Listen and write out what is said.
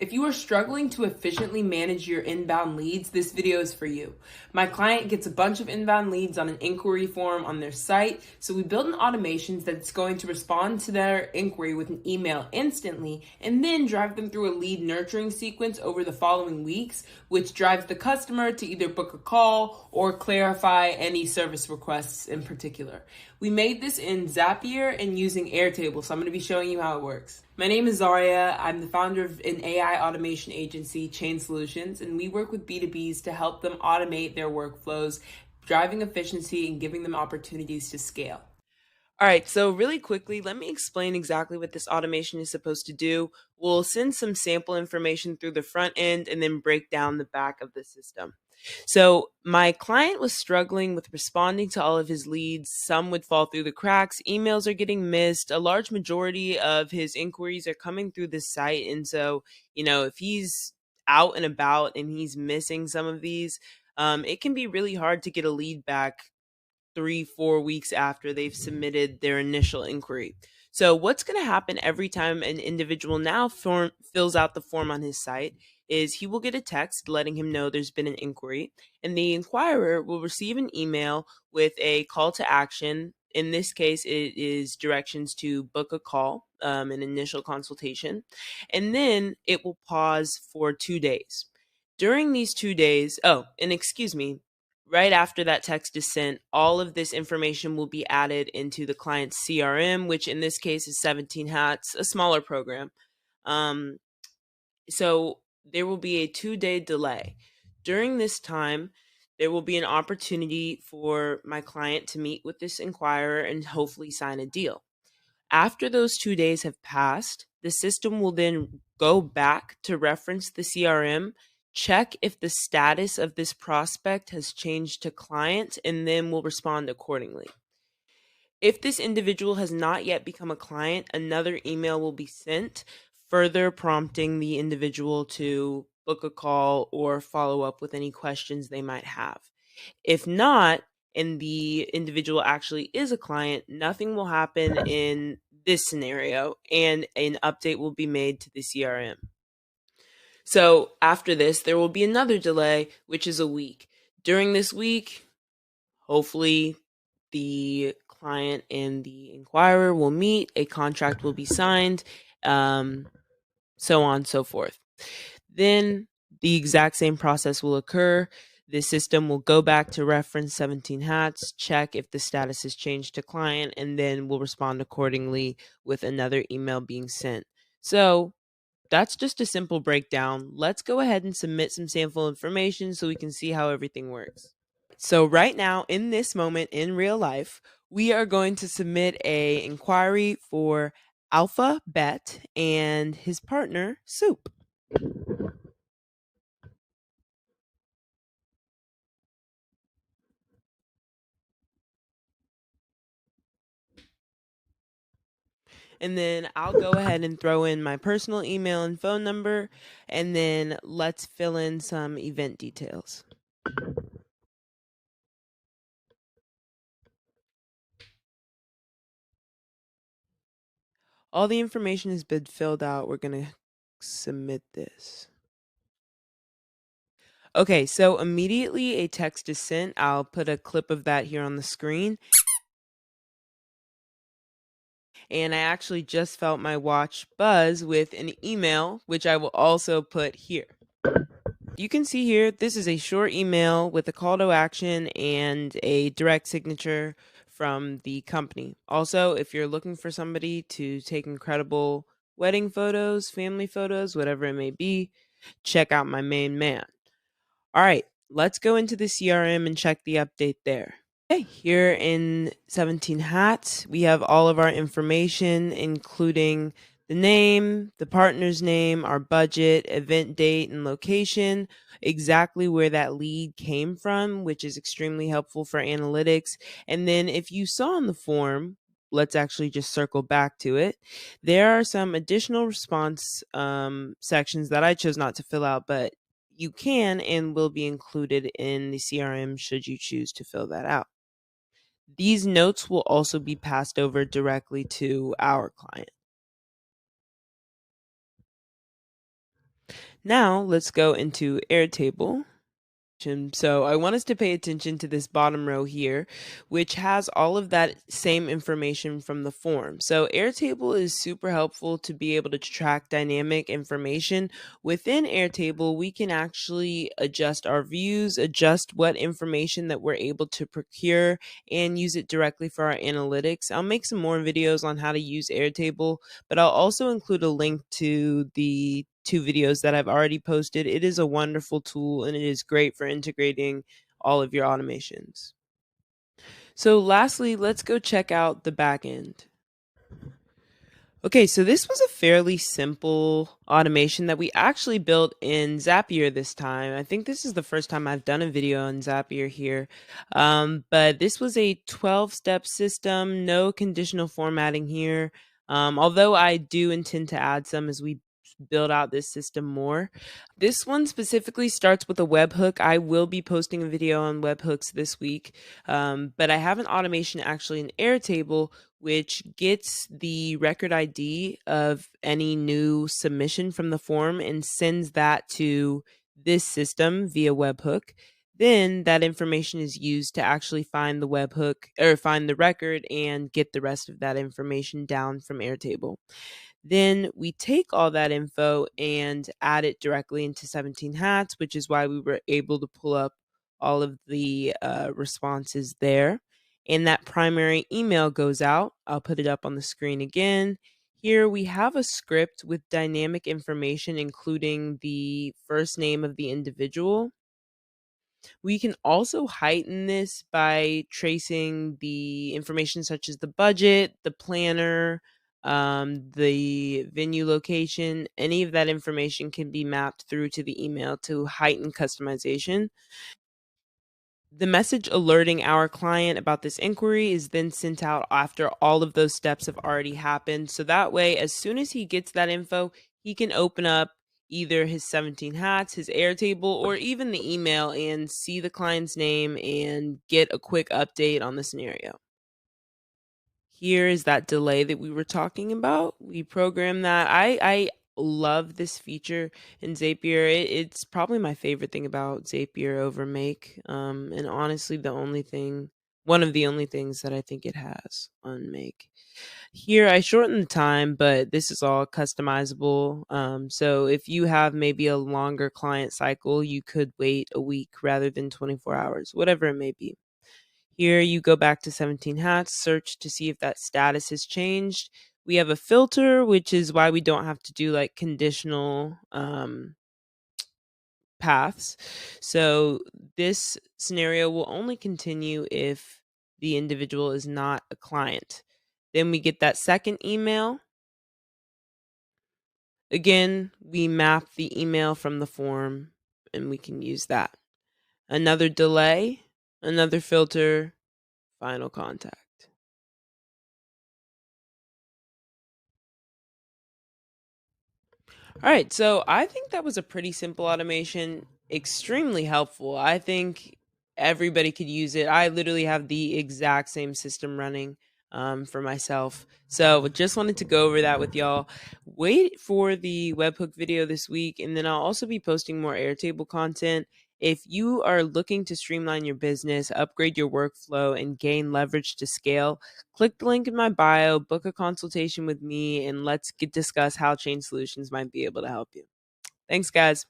If you are struggling to efficiently manage your inbound leads, this video is for you. My client gets a bunch of inbound leads on an inquiry form on their site, so we build an automation that's going to respond to their inquiry with an email instantly and then drive them through a lead nurturing sequence over the following weeks, which drives the customer to either book a call or clarify any service requests in particular. We made this in Zapier and using Airtable, so I'm going to be showing you how it works. My name is Zaria. I'm the founder of an AI automation agency, Chain Solutions, and we work with B2Bs to help them automate their workflows, driving efficiency and giving them opportunities to scale. All right, so really quickly, let me explain exactly what this automation is supposed to do. We'll send some sample information through the front end and then break down the back of the system. So my client was struggling with responding to all of his leads. Some would fall through the cracks. Emails are getting missed. A large majority of his inquiries are coming through this site. And so, if he's out and about and he's missing some of these, it can be really hard to get a lead back 3-4 weeks after they've submitted their initial inquiry. So what's going to happen every time an individual now fills out the form on his site is he will get a text letting him know there's been an inquiry, and the inquirer will receive an email with a call to action. In this case, it is directions to book a call, an initial consultation, and then it will pause for 2 days. During these 2 days, right after that text is sent, all of this information will be added into the client's CRM, which in this case is 17 Hats, a smaller program. So there will be a 2-day delay. During this time, there will be an opportunity for my client to meet with this inquirer and hopefully sign a deal. After those 2 days have passed, the system will then go back to reference the CRM, check if the status of this prospect has changed to client, and then will respond accordingly. If this individual has not yet become a client, another email will be sent, further prompting the individual to book a call or follow up with any questions they might have. If not, and the individual actually is a client, nothing will happen in this scenario, and an update will be made to the CRM. So after this, there will be another delay, which is a week. During this week, hopefully the client and the inquirer will meet, a contract will be signed, so on and so forth. Then the exact same process will occur. The system will go back to reference 17 Hats, check if the status has changed to client, and then will respond accordingly with another email being sent. So that's just a simple breakdown. Let's go ahead and submit some sample information so we can see how everything works. So right now, in this moment, in real life, we are going to submit a inquiry for Alpha Bet and his partner, Soup. And then I'll go ahead and throw in my personal email and phone number, and then let's fill in some event details. All the information has been filled out. We're going to submit this. Okay, so immediately a text is sent. I'll put a clip of that here on the screen. And I actually just felt my watch buzz with an email, which I will also put here. You can see here, this is a short email with a call to action and a direct signature from the company. Also, if you're looking for somebody to take incredible wedding photos, family photos, whatever it may be, check out my main man. All right, let's go into the CRM and check the update there. Okay, here in 17 Hats, we have all of our information, including the name, the partner's name, our budget, event date and location, exactly where that lead came from, which is extremely helpful for analytics. And then if you saw on the form, let's actually just circle back to it. There are some additional response sections that I chose not to fill out, but you can and will be included in the CRM should you choose to fill that out. These notes will also be passed over directly to our client. Now let's go into Airtable. So I want us to pay attention to this bottom row here, which has all of that same information from the form. So Airtable is super helpful to be able to track dynamic information. Within Airtable, we can actually adjust our views, adjust what information that we're able to procure, and use it directly for our analytics. I'll make some more videos on how to use Airtable, but I'll also include a link to the 2 videos that I've already posted. It is a wonderful tool and it is great for integrating all of your automations. So lastly, let's go check out the back end. Okay, so this was a fairly simple automation that we actually built in Zapier this time. I think this is the first time I've done a video on Zapier here. But this was a 12-step system, no conditional formatting here. Although I do intend to add some as we build out this system more. This one specifically starts with a webhook. I will be posting a video on webhooks this week, but I have an automation actually in Airtable which gets the record ID of any new submission from the form and sends that to this system via webhook. Then that information is used to actually find the webhook or find the record and get the rest of that information down from Airtable. Then we take all that info and add it directly into 17 Hats, which is why we were able to pull up all of the responses there. And that primary email goes out. I'll put it up on the screen again. Here we have a script with dynamic information, including the first name of the individual. We can also heighten this by tracing the information such as the budget, the planner, the venue location. Any of that information can be mapped through to the email to heighten customization. The message alerting our client about this inquiry is then sent out after all of those steps have already happened. So that way, as soon as he gets that info, he can open up either his 17 Hats, his Airtable, or even the email and see the client's name and get a quick update on the scenario. Here is that delay that we were talking about. We programmed that. I love this feature in Zapier. It's probably my favorite thing about Zapier over Make. And honestly, one of the only things that I think it has on Make. Here, I shortened the time, but this is all customizable. So if you have maybe a longer client cycle, you could wait a week rather than 24 hours, whatever it may be. Here you go back to 17 Hats, search to see if that status has changed. We have a filter, which is why we don't have to do like conditional paths. So this scenario will only continue if the individual is not a client. Then we get that second email. Again, we map the email from the form and we can use that. Another delay, another filter, final contact. All right, so I think that was a pretty simple automation, extremely helpful. I think everybody could use it. I literally have the exact same system running for myself. So just wanted to go over that with y'all. Wait for the webhook video this week, and then I'll also be posting more Airtable content. If you are looking to streamline your business, upgrade your workflow, and gain leverage to scale, click the link in my bio, book a consultation with me, and let's discuss how Change Solutions might be able to help you. Thanks, guys.